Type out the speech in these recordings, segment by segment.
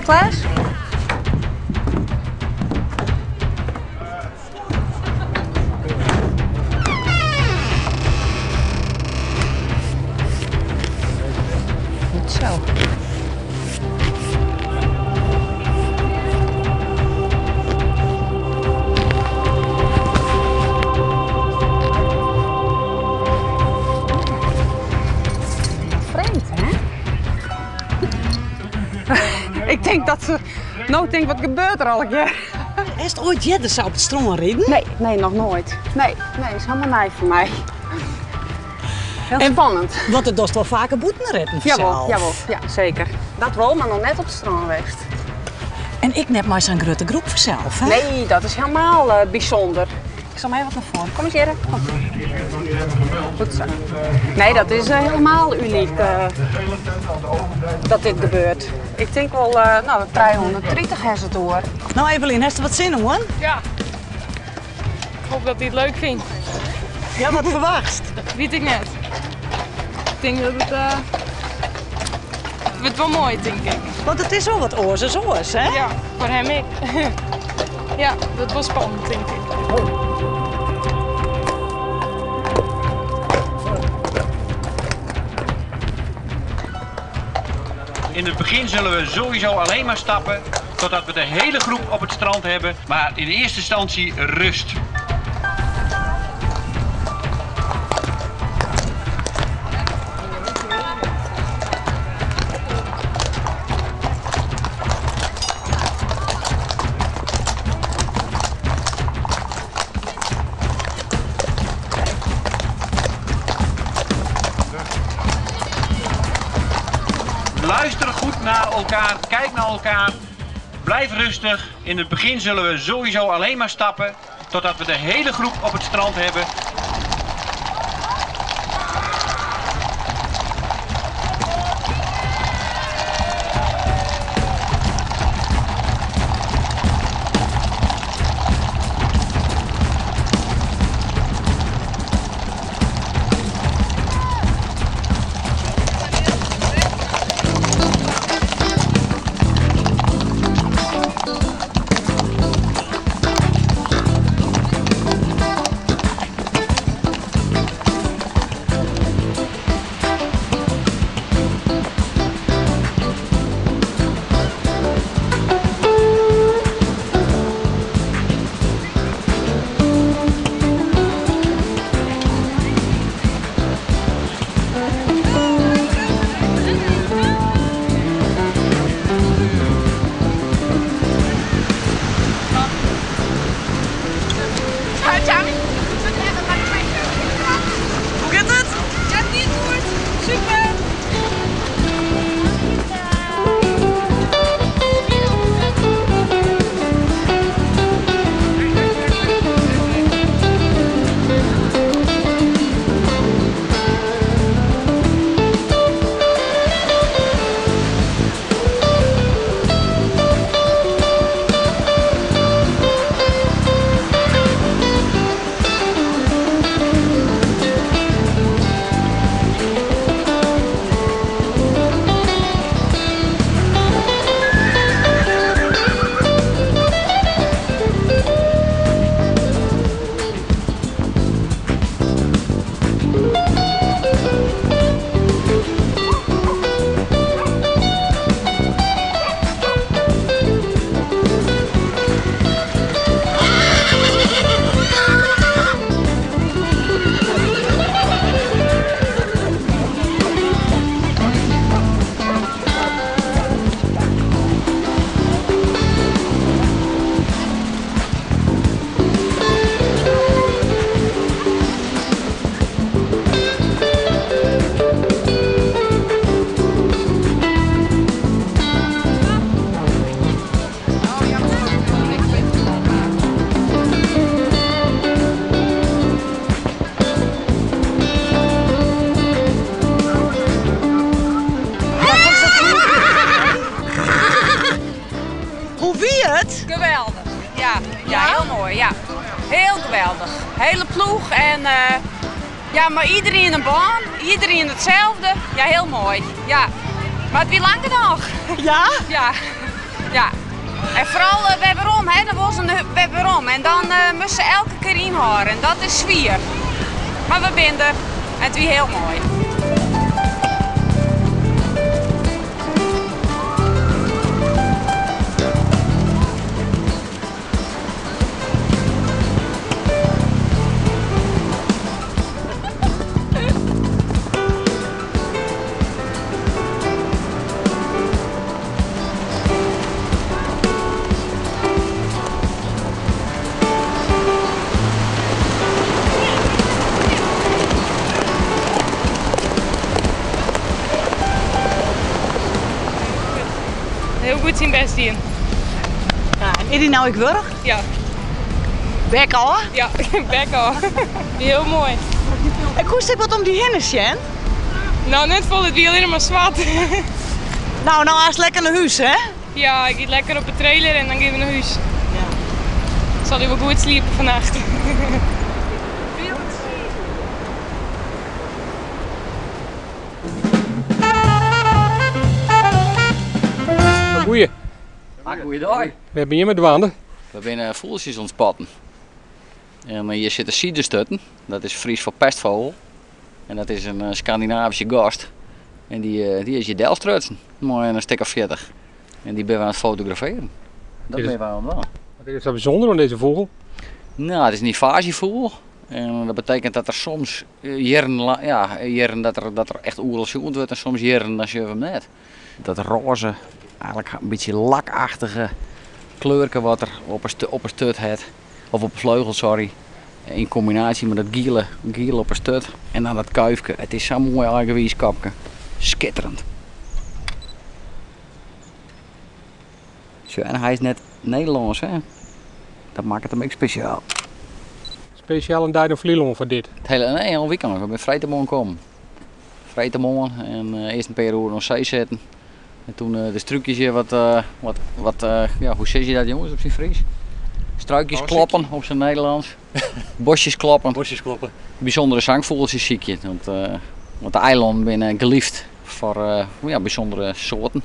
Klaas? Goed zo. Vreemd, hè? Ik denk dat ze... Nou, ik denk, wat gebeurt er al een keer? Is het ooit jedden op het strand rijden? Nee, nog nooit. Nee, is helemaal niet voor mij. Heel spannend. Want het doet wel vaker boeten redden vanzelf. Jawel, ja, zeker. Dat wel, maar nog net op het strand geweest. En ik net maar zo'n grote groep vanzelf, hè? Nee, dat is helemaal bijzonder. Ik zal mij wat naar voren. Kom eens, Jere. Kom. Goed zo. Nee, dat is helemaal uniek dat dit gebeurt. Ik denk wel, 330 is het door. Nou, Evelien, heeft er wat zin in, hoor? Ja. Ik hoop dat hij het leuk vindt. Ja, wat verwacht? Weet ik net. Ik denk dat het wordt wel mooi, denk ik. Want het is wel wat oors, hè? Ja, voor hem ik. Ja, dat was spannend, denk ik. In het begin zullen we sowieso alleen maar stappen totdat we de hele groep op het strand hebben, maar in eerste instantie rust. Luister goed naar elkaar, kijk naar elkaar, blijf rustig. In het begin zullen we sowieso alleen maar stappen totdat we de hele groep op het strand hebben. Heel geweldig. Hele ploeg en ja, maar iedereen in een baan, iedereen hetzelfde. Ja, heel mooi. Ja. Maar het wie langer nog. Ja? Ja. Ja. En vooral webberom, hè, dan was een webberom. En dan moesten ze elke keer inhouden. En dat is zwier. Maar we binden. Het is heel mooi. Heel goed zijn best hier. Ja, en is die nou ik wurg? Ja, Bek al. ja, bek al. Heel mooi. En hoe zit wat om die hinnen, Sjen? Nou, net vol het wiel helemaal zwart. Nou als lekker naar huis, hè? Ja, ik eet lekker op de trailer en dan gaan we naar huis. Zal hij wel goed sliepen vannacht. Goeie. Goeiedag. We hebben hier met dwanden. We zijn voeltjes ontspatten. En hier zitten siedenstutten. Dat is Fries voor pestvogel. En dat is een Scandinavische gast. En die is je delstrutsen. Mooi een stuk of 40. En die ben we aan het fotograferen. Dat ben we aan het doen. Wat is dat bijzonder aan deze vogel? Nou, het is een invasievogel. En dat betekent dat er soms jaren dat er echt oerlijk zoend wordt en soms jaren dan je hem net. Dat roze, eigenlijk een beetje lakachtige kleurke wat er op een stut heeft, of op een vleugel, sorry. In combinatie met dat giele op een stut en dan dat kuifje. Het is zo'n mooi eigenwijs kapje. Schitterend. Zo, en hij is net Nederlands, hè? Dat maakt het een beetje speciaal. Speciaal een Duin Vlieland voor dit. Het hele weekend. We zijn vrijdag komen. Vrijdag en eerst een paar uur op zee zetten. En toen de struikjes hier hoe zeg je dat jongens op zijn Fries? Struikjes kloppen op zijn Nederlands. Bosjes kloppen. Bosjes kloppen. Bijzondere zangvogeltjes zie je. Want de eilanden zijn geliefd voor bijzondere soorten.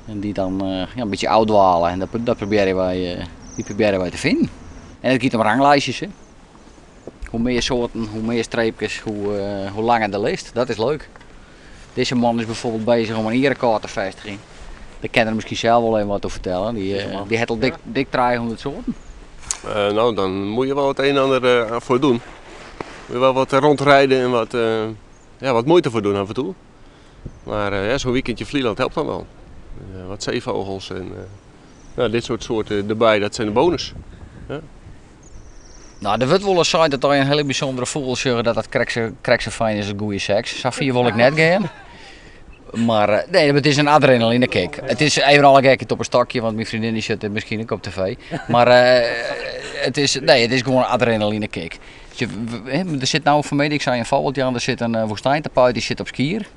En die dan een beetje uitdwalen en dat proberen wij te vinden. En het gaat om ranglijstjes. Hè. Hoe meer soorten, hoe meer streepjes, hoe langer de lijst. Dat is leuk. Deze man is bijvoorbeeld bezig om een erekaart te vestigen. Daar kan er misschien zelf wel even wat over vertellen. Die heeft al dik 300 soorten. Nou, dan moet je wel het een en ander voor doen. Moet je wel wat rondrijden en wat moeite voor doen af en toe. Maar zo'n weekendje Vlieland helpt dan wel. Wat zeevogels en dit soort soorten erbij, dat zijn de bonus. Ja. Nou, er wordt wel eens zijn dat er een hele bijzondere vogel zeggen dat krekse fijn is een goede seks. Zo vier wil ik net gaan. Maar nee, het is een adrenaline kick. Het is even al een op een stokje, want mijn vriendin die zit misschien ook op tv. Maar het is gewoon een adrenaline kick. Er zit nou voor mij, ik zei een voorbeeld, er zit een woestijntapuit, die zit op skier.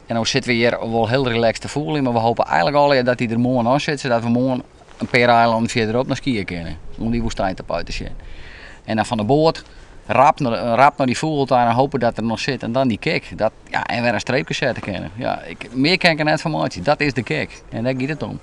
En dan zitten we hier wel heel relaxed te voelen, maar we hopen eigenlijk al dat hij er morgen aan zit, zodat we morgen een paar eilanden verderop naar skiën kunnen. Om die woestijntapuit te zien. En dan van de boord rap naar die vogeltuin en hopen dat er nog zit en dan die kick. En weer een streepje zetten kunnen. Ja, meer kan ik er net van maken. Dat is de kick. En daar gaat het om.